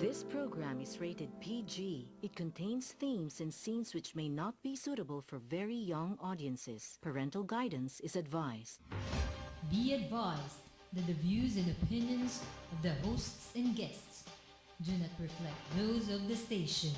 This program is rated PG. It contains themes and scenes which may not be suitable for very young audiences. Parental guidance is advised. Be advised that the views and opinions of the hosts and guests do not reflect those of the station.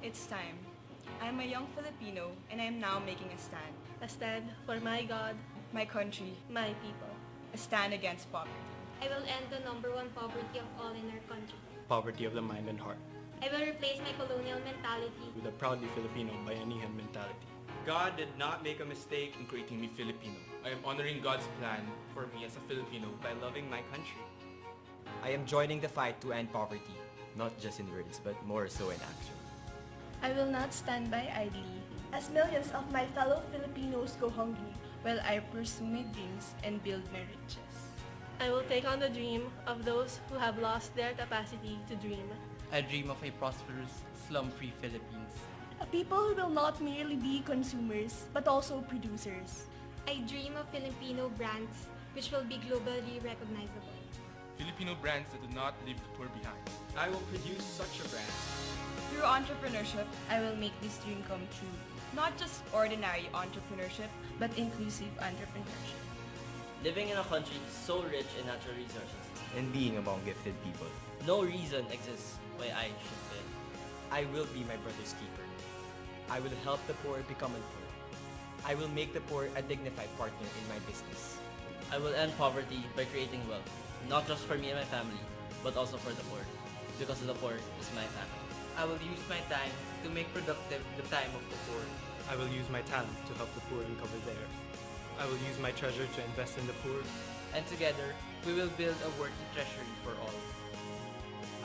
It's time. I am a young Filipino and I am now making a stand. A stand for my God, My country, my people. a stand against poverty. I will end the number one poverty of all in our country. Poverty of the mind and heart, I will replace my colonial mentality. with a proudly Filipino bayanihan mentality. God did not make a mistake in creating me Filipino. I am honoring God's plan for me as a Filipino by loving my country. I am joining the fight to end poverty, not just in words, but more so in action. I will not stand by idly as millions of my fellow Filipinos go hungry While I pursue my dreams and build my riches. I will take on the dream of those who have lost their capacity to dream. I dream of a prosperous, slum-free Philippines. A people who will not merely be consumers, but also producers. I dream of Filipino brands which will be globally recognizable. Filipino brands that do not leave the poor behind. I will produce such a brand. Through entrepreneurship, I will make this dream come true. Not just ordinary entrepreneurship, but inclusive entrepreneurship. Living in a country so rich in natural resources, And being among gifted people. no reason exists why I should fail. I will be my brother's keeper. I will help the poor become full. I will make the poor a dignified partner in my business. I will end poverty by creating wealth, not just for me and my family, but also for the poor, because the poor is my family. I will use my time to make productive the time of the poor. I will use my talent to help the poor uncover theirs. I will use my treasure to invest in the poor. And together, we will build a worthy treasury for all.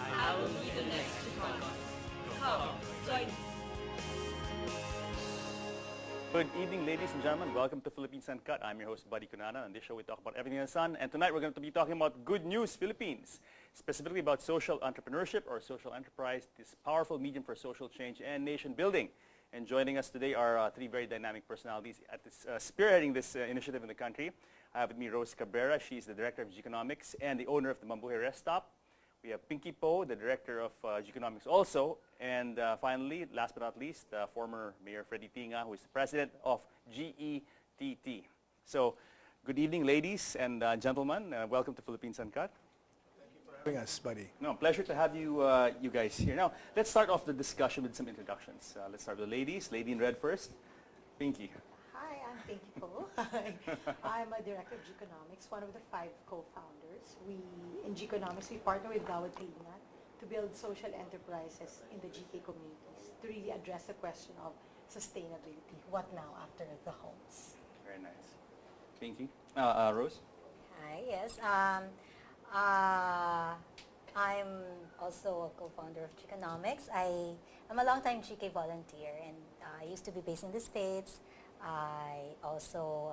I will be the next to come. Come, join me. Good evening, ladies and gentlemen. Welcome to Philippines Uncut. I'm your host, Buddy Kunana. On this show, we talk about everything in the sun. And tonight, we're going to be talking about Good News Philippines, specifically about social entrepreneurship or social enterprise, this powerful medium for social change and nation building. And joining us today are three very dynamic personalities at this, spearheading this initiative in the country. I have with me Rose Cabrera. She's the Director of Geekonomics and the owner of the Mambuhay Rest Stop. We have Pinky Po, the Director of Geekonomics also. And finally, last but not least, former Mayor Freddie Tinga, who is the President of GETT. So, good evening, ladies and gentlemen. Welcome to Philippines Uncut. Having us, buddy. No, pleasure to have you, you guys here. Now, let's start off the discussion with some introductions. Let's start with the ladies. Lady in red first. Pinky. Hi, I'm Pinky Po. I'm a director of Geekonomics, one of the 5 co-founders. In Geekonomics, we partner with Gawad Kalinga to build social enterprises in the GK communities to really address the question of sustainability. What now after the homes? Very nice. Pinky. Rose. Hi, yes. I'm also a co-founder of Geekonomics. I'm a long-time GK volunteer, and I used to be based in the States. I also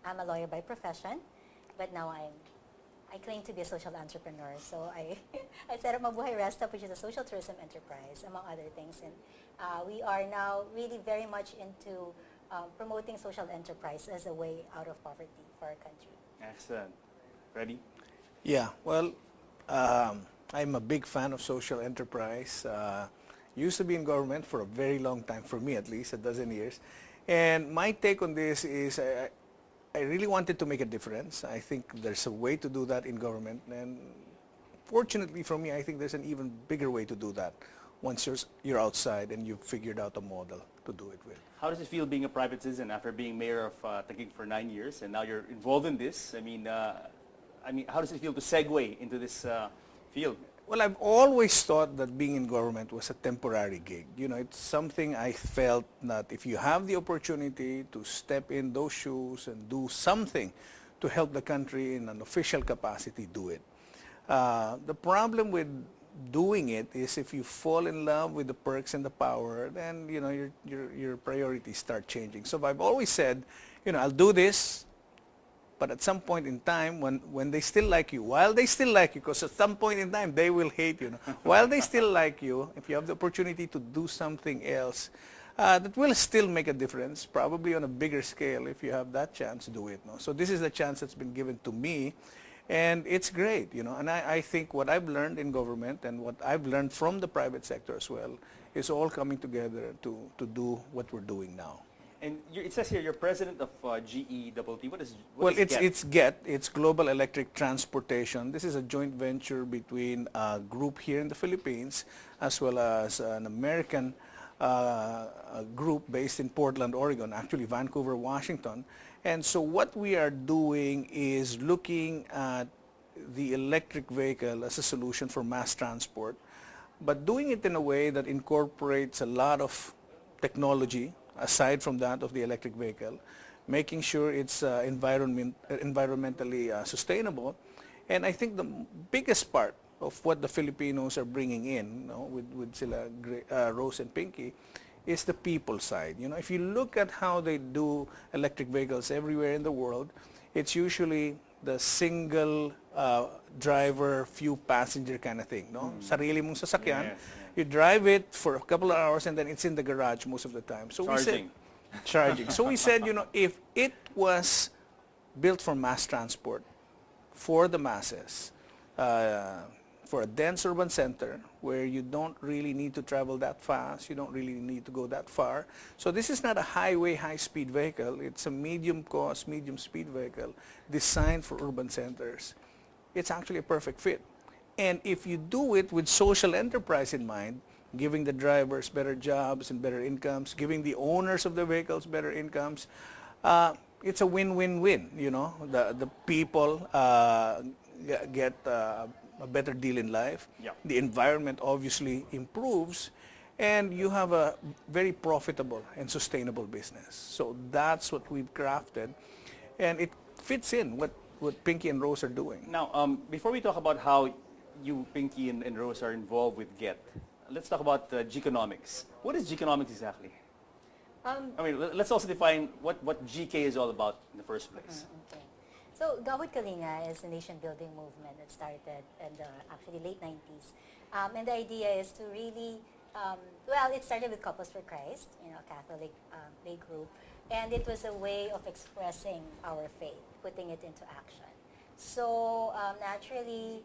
I'm a lawyer by profession, but now I claim to be a social entrepreneur. So I set up Mambuhay Rest Stop, which is a social tourism enterprise, among other things. And we are now really very much into promoting social enterprise as a way out of poverty for our country. Excellent. Ready? Yeah, well, I'm a big fan of social enterprise. Used to be in government for a very long time, for me at least, a dozen years. And my take on this is I really wanted to make a difference. I think there's a way to do that in government. And fortunately for me, I think there's an even bigger way to do that once you're outside and you've figured out a model to do it with. How does it feel being a private citizen after being mayor of Taguig for 9 years, and now you're involved in this? I mean, how does it feel to segue into this field? Well, I've always thought that being in government was a temporary gig. You know, it's something I felt that if you have the opportunity to step in those shoes and do something to help the country in an official capacity, do it. The problem with doing it is if you fall in love with the perks and the power, then your priorities start changing. So I've always said, I'll do this, but at some point in time, when they still like you, while they still like you, because at some point in time they will hate you. While they still like you, if you have the opportunity to do something else that will still make a difference, probably on a bigger scale, if you have that chance, do it. No? So this is the chance that's been given to me. And it's great, and I think what I've learned in government and what I've learned from the private sector as well is all coming together to do what we're doing now. And it says here you're president of GETT. What is it's GET. It's Global Electric Transportation. This is a joint venture between a group here in the Philippines as well as an American group based in Portland, Oregon, actually Vancouver, Washington. And so what we are doing is looking at the electric vehicle as a solution for mass transport, but doing it in a way that incorporates a lot of technology aside from that of the electric vehicle, making sure it's environmentally sustainable. And I think the biggest part of what the Filipinos are bringing in, with sila Rose and Pinky, is the people side. If you look at how they do electric vehicles everywhere in the world, it's usually the single driver, few passenger kind of thing. Sarili mong sasakyan. Yes. You drive it for a couple of hours and then it's in the garage most of the time. So charging. So we said, if it was built for mass transport, for the masses, for a dense urban center where you don't really need to travel that fast, you don't really need to go that far. So this is not a highway, high-speed vehicle. It's a medium-cost, medium-speed vehicle designed for urban centers. It's actually a perfect fit. And if you do it with social enterprise in mind, giving the drivers better jobs and better incomes, giving the owners of the vehicles better incomes, it's a win-win-win. The people get a better deal in life. Yeah. The environment obviously improves, and you have a very profitable and sustainable business. So that's what we've crafted, and it fits in what Pinky and Rose are doing. Now, before we talk about how you, Pinky, and Rose are involved with GET, let's talk about Geekonomics. What is Geekonomics exactly? Let's also define what GK is all about in the first place. Okay. So Gawad Kalinga is a nation-building movement that started in the actually late 90s. And the idea is to really, it started with Couples for Christ, a Catholic lay group. And it was a way of expressing our faith, putting it into action. So naturally,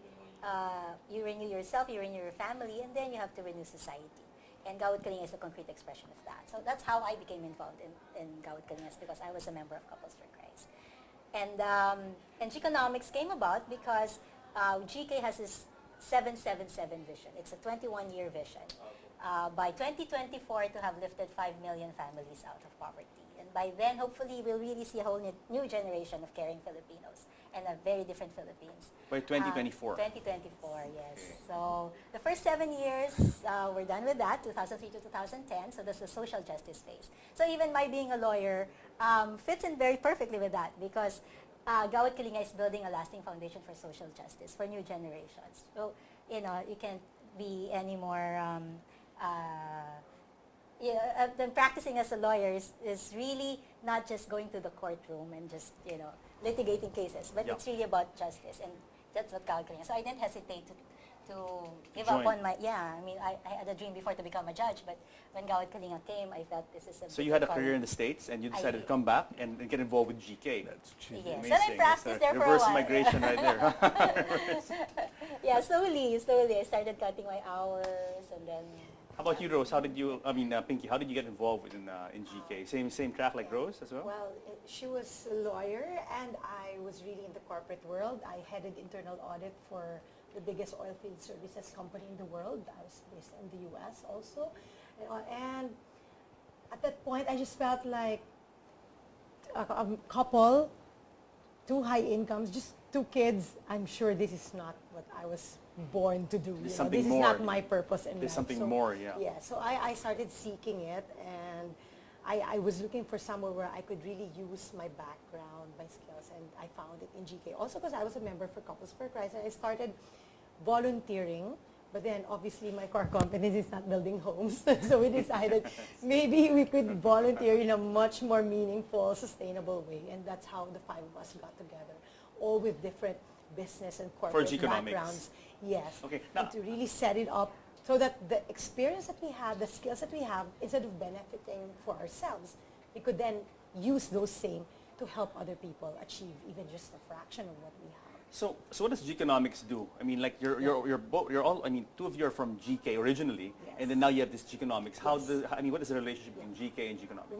you renew yourself, you renew your family, and then you have to renew society. And Gawad Kalinga is a concrete expression of that. So that's how I became involved in Gawad Kalinga, because I was a member of Couples for Christ. And Geekonomics came about because GK has this 777 vision. It's a 21-year vision. By 2024, to have lifted 5 million families out of poverty. And by then, hopefully, we'll really see a whole new generation of caring Filipinos and a very different Philippines. By 2024? 2024, yes. Okay. So the first 7 years, we're done with that, 2003 to 2010. So that's the social justice phase. So even my being a lawyer fits in very perfectly with that, because Gawad Kalinga is building a lasting foundation for social justice for new generations. So, you can't be any more... then practicing as a lawyer is really not just going to the courtroom and just, litigating cases, but it's really about justice, and that's what Gawad Kalinga. So I didn't hesitate to give up on my, I had a dream before to become a judge, but when Gawad Kalinga came, I felt this is a So you had a career in the States, and you decided to come back and get involved with GK. That's yes. And I practiced there for a while. Reverse migration right there. Yeah, slowly. I started cutting my hours, and then... How about you, Rose? How did you, Pinky, how did you get involved in GK? Same track like Rose as well? Well, she was a lawyer, and I was really in the corporate world. I headed internal audit for the biggest oilfield services company in the world. I was based in the U.S. also. And at that point, I just felt like a couple, 2 high incomes, just 2 kids. I'm sure this is not what I was born to do. This is not my purpose in life. There's something more, yeah. Yeah, so I started seeking it, and I was looking for somewhere where I could really use my background, my skills, and I found it in GK. Also because I was a member for Couples for Christ, and I started volunteering. But then obviously my core competence is not building homes. So we decided maybe we could volunteer in a much more meaningful, sustainable way. And that's how the five of us got together, all with different business and corporate backgrounds. Yes. Okay. And to really set it up so that the experience that we have, the skills that we have, instead of benefiting for ourselves, we could then use those same to help other people achieve even just a fraction of what we have. So what does Geekonomics do? I mean, like you're all. I mean, two of you are from GK originally, and then now you have this Geekonomics. What is the relationship between GK and Geekonomics?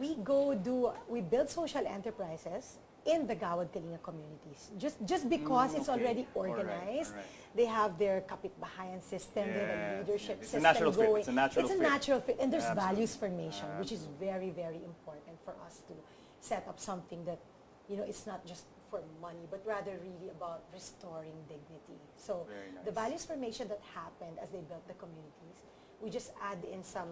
We build social enterprises in the Gawad Kalinga communities. Just because it's already organized, all right. They have their kapitbahayan system, they have a leadership system going. It's a natural fit, and there's values formation, which is very, very important for us to set up something that, it's not just for money, but rather really about restoring dignity. So the values formation that happened as they built the communities, we just add in some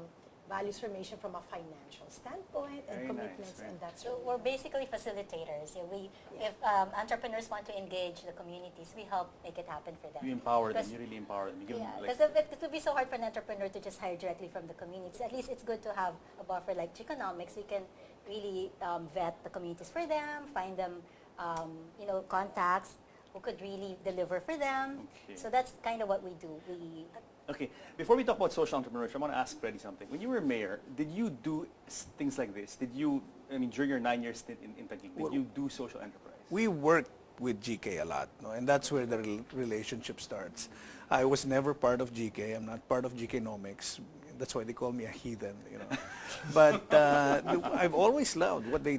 values formation from a financial standpoint and commitments, and that's so we're basically facilitators. If entrepreneurs want to engage the communities, we help make it happen for them. You empower them. You really empower them. Because it would be so hard for an entrepreneur to just hire directly from the communities. At least it's good to have a buffer like Geekonomics. We can really vet the communities for them, find them contacts who could really deliver for them. Okay. So that's kind of what we do. Okay, before we talk about social entrepreneurship, I want to ask Freddie something. When you were mayor, did you do things like this? During your 9-year stint in Taguig, did you do social enterprise? We worked with GK a lot, and that's where the relationship starts. I was never part of GK. I'm not part of Geekonomics. That's why they call me a heathen, But I've always loved what they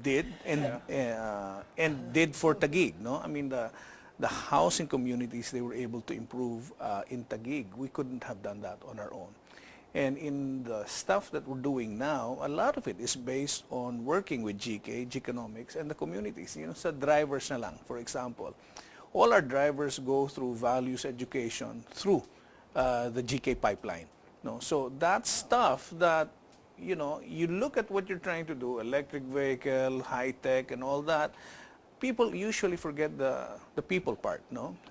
did and did for Taguig, I mean, the housing communities they were able to improve in Taguig. We couldn't have done that on our own. And in the stuff that we're doing now, a lot of it is based on working with GK, Geekonomics, and the communities. Sa drivers na lang, for example. All our drivers go through values education through the GK pipeline. So that's stuff that, you look at what you're trying to do, electric vehicle, high-tech, and all that. People usually forget the people part,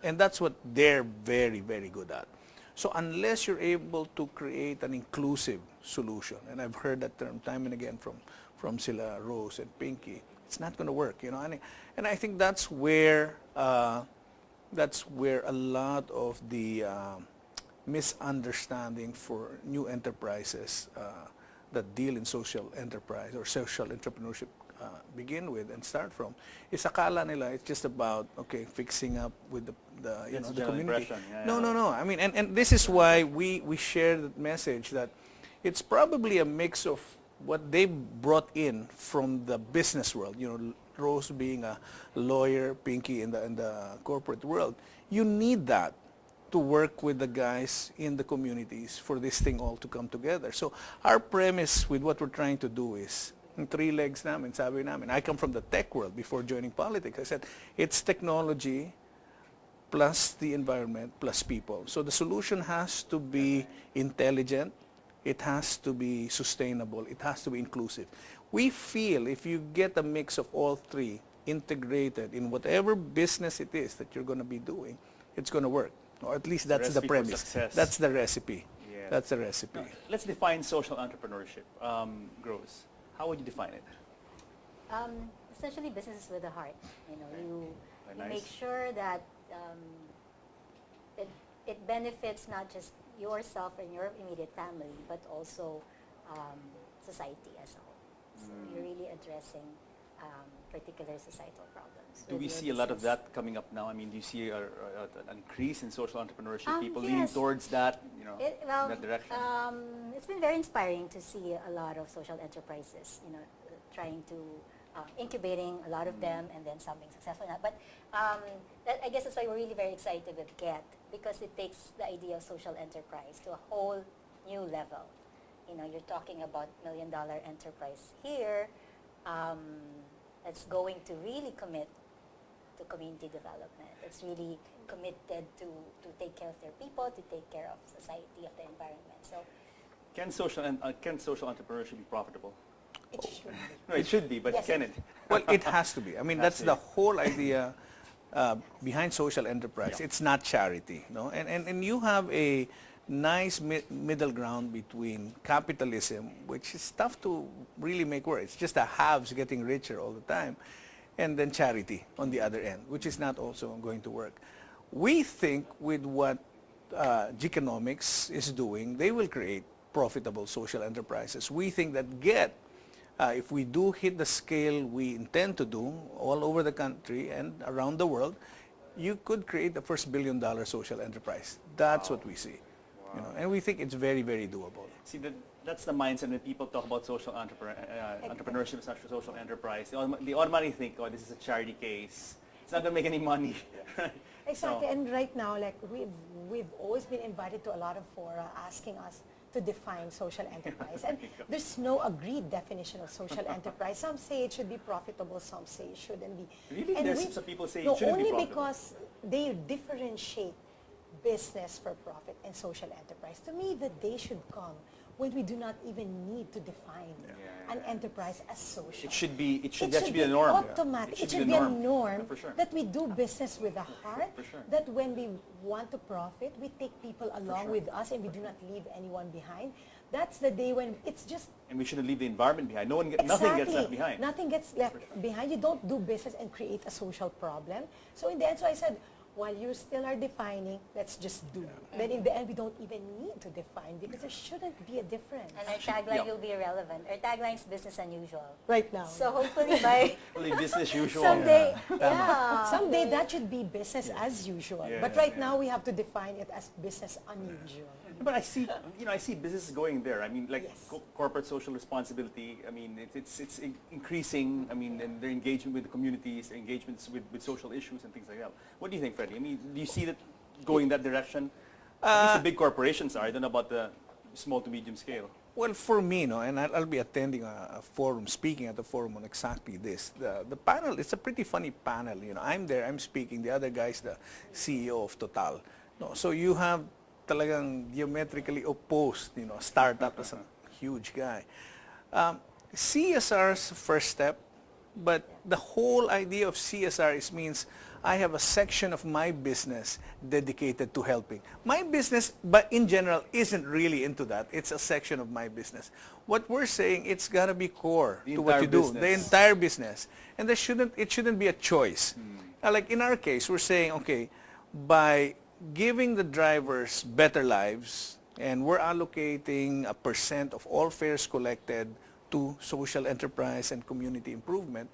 And that's what they're very, very good at. So unless you're able to create an inclusive solution, and I've heard that term time and again from Sila Rose and Pinky, it's not going to work, And I think that's where a lot of the misunderstanding for new enterprises that deal in social enterprise or social entrepreneurship begin with and start from is akala nila it's just about fixing up with the community. No. I mean, and this is why we share the message that it's probably a mix of what they brought in from the business world. Rose being a lawyer, Pinky in the corporate world. You need that to work with the guys in the communities for this thing all to come together. So our premise with what we're trying to do is, in 3 legs namin, sabi namin, I come from the tech world before joining politics. I said, it's technology plus the environment plus people. So the solution has to be intelligent, it has to be sustainable, it has to be inclusive. We feel if you get a mix of all 3 integrated in whatever business it is that you're going to be doing, it's going to work. Or at least that's the premise. That's the recipe. Yes. That's the recipe. Let's define social entrepreneurship. Gross. How would you define it? Essentially, businesses with a heart. You make sure that it benefits not just yourself and your immediate family, but also society as a whole. So you're really addressing particular societal problems. Do we see a lot of that coming up now? I mean, do you see an increase in social entrepreneurship, people leaning towards that, that direction? It's been very inspiring to see a lot of social enterprises, trying to incubating a lot of them and then some being successful in that. But I guess that's why we're really very excited with GET, because it takes the idea of social enterprise to a whole new level. You're talking about $1 million enterprise here. That's going to really commit to community development. It's really committed to take care of their people, to take care of society, of the environment. So, can social entrepreneurship be profitable? It should be. No, it should be, but yes, can it? Well, it has to be. I mean, that's the whole idea behind social enterprise. It's not charity, no? And you have a nice middle ground between capitalism, which is tough to really make work. It's just the haves getting richer all the time, and then charity on the other end, which is not also going to work. We think with what Geekonomics is doing, they will create profitable social enterprises. We think that if we do hit the scale we intend to do all over the country and around the world, you could create the first billion-dollar social enterprise. That's what we see. You know, and we think it's very, very doable. See, that's the mindset when people talk about social entrepreneurship, such a social enterprise. They automatically think, oh, this is a charity case. It's not going to make any money. Exactly, and right now, like we've always been invited to a lot of fora asking us to define social enterprise, and there's no agreed definition of social enterprise. Some say it should be profitable, some say it shouldn't be. Really? And There's some people say it shouldn't be only profitable. because they differentiate business for profit and social enterprise. To me, the day should come when we do not even need to define an enterprise as social. It should be. That should be a norm. Automatic. It should be a norm for sure. that we do business with a heart. For sure. That when we want to profit, we take people along with us, and we do not leave anyone behind. That's the day when it's just. And we shouldn't leave the environment behind. Nothing gets left behind. Nothing gets left behind. You don't do business and create a social problem. So in the end, so I said, while you still are defining, let's just do. Then in the end, we don't even need to define because there shouldn't be a difference. And our tagline will be irrelevant. Our tagline is business unusual. Right now. So hopefully by Only business usual. someday, someday that should be business as usual. But right now, we have to define it as business unusual. But I see, I see businesses going there. I mean, like corporate social responsibility. I mean, it's increasing. I mean, and their engagement with the communities, their engagements with social issues and things like that. What do you think, Freddie? I mean, do you see that going that direction? At least the big corporations are. I don't know about the small to medium scale. Well, for me, and I'll be attending a forum, speaking at the forum on exactly this. The panel, it's a pretty funny panel. I'm there, I'm speaking. The other guy's the CEO of Total. No, so you have talagang diametrically opposed, startup as a huge guy. CSR's first step, but the whole idea of CSR means I have a section of my business dedicated to helping. My business, but in general, isn't really into that. It's a section of my business. What we're saying, it's got to be core to what you do, the entire business. And it shouldn't be a choice. Like in our case, we're saying, okay, by giving the drivers better lives, and we're allocating a % of all fares collected to social enterprise and community improvement,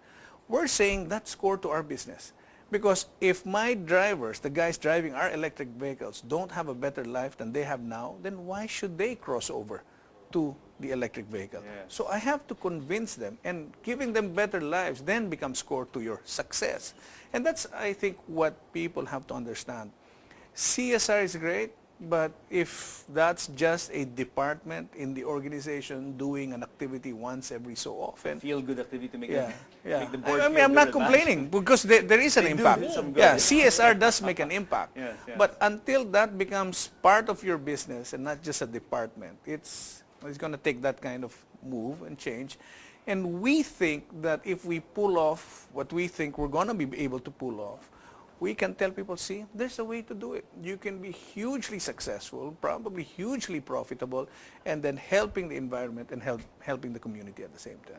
we're saying that's core to our business. Because if my drivers, the guys driving our electric vehicles, don't have a better life than they have now, then why should they cross over to the electric vehicle? Yes. So I have to convince them, and giving them better lives then becomes core to your success. And that's, I think, what people have to understand. CSR is great, but if that's just a department in the organization doing an activity once every so often. Feel-good activity to make, make the board I'm not complaining because there is an impact. CSR does make an impact. Yes. But until that becomes part of your business and not just a department, it's going to take that kind of move and change. And we think that if we pull off what we think we're going to be able to pull off, we can tell people, see, there's a way to do it. You can be hugely successful, probably hugely profitable, and then helping the environment and helping the community at the same time.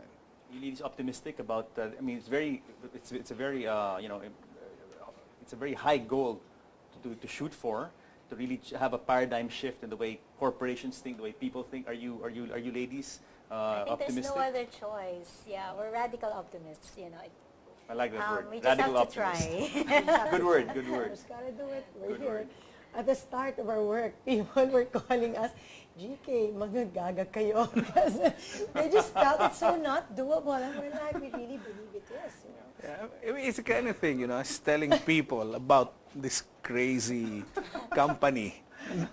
Really is optimistic about. I mean, it's a very it's a very high goal to shoot for, to really have a paradigm shift in the way corporations think, the way people think. Are you ladies I think optimistic? there's no other choice. Yeah, we're radical optimists. I like that word. We just Radical have to optimist. try. Good word. Good word. Just gotta do it. We're Good here. word. At the start of our work, people were calling us, GK, mga gaga kayo. Because they just felt it's so not doable. And we're like, we really believe it is. Yeah, I mean, it's the kind of thing, it's telling people about this crazy company,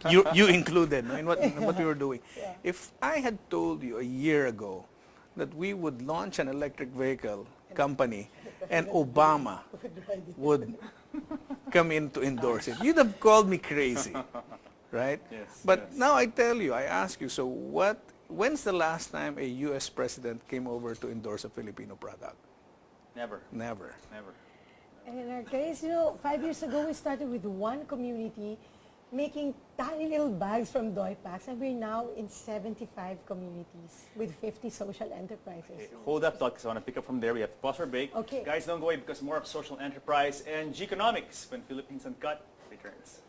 you included, in what we were doing. Yeah. If I had told you a year ago that we would launch an electric vehicle company and Obama would come in to endorse it, you'd have called me crazy, right? Yes. But now I tell you, I ask you, so when's the last time a U.S. president came over to endorse a Filipino product? Never. Never. Never. And in our case, 5 years ago, we started with one community making tiny little bags from doy packs, and we're now in 75 communities with 50 social enterprises. Okay, hold up, because I want to pick up from there. We have to pause for a break. Okay. Guys, don't go away because more of social enterprise and G-economics when Philippines Uncut returns.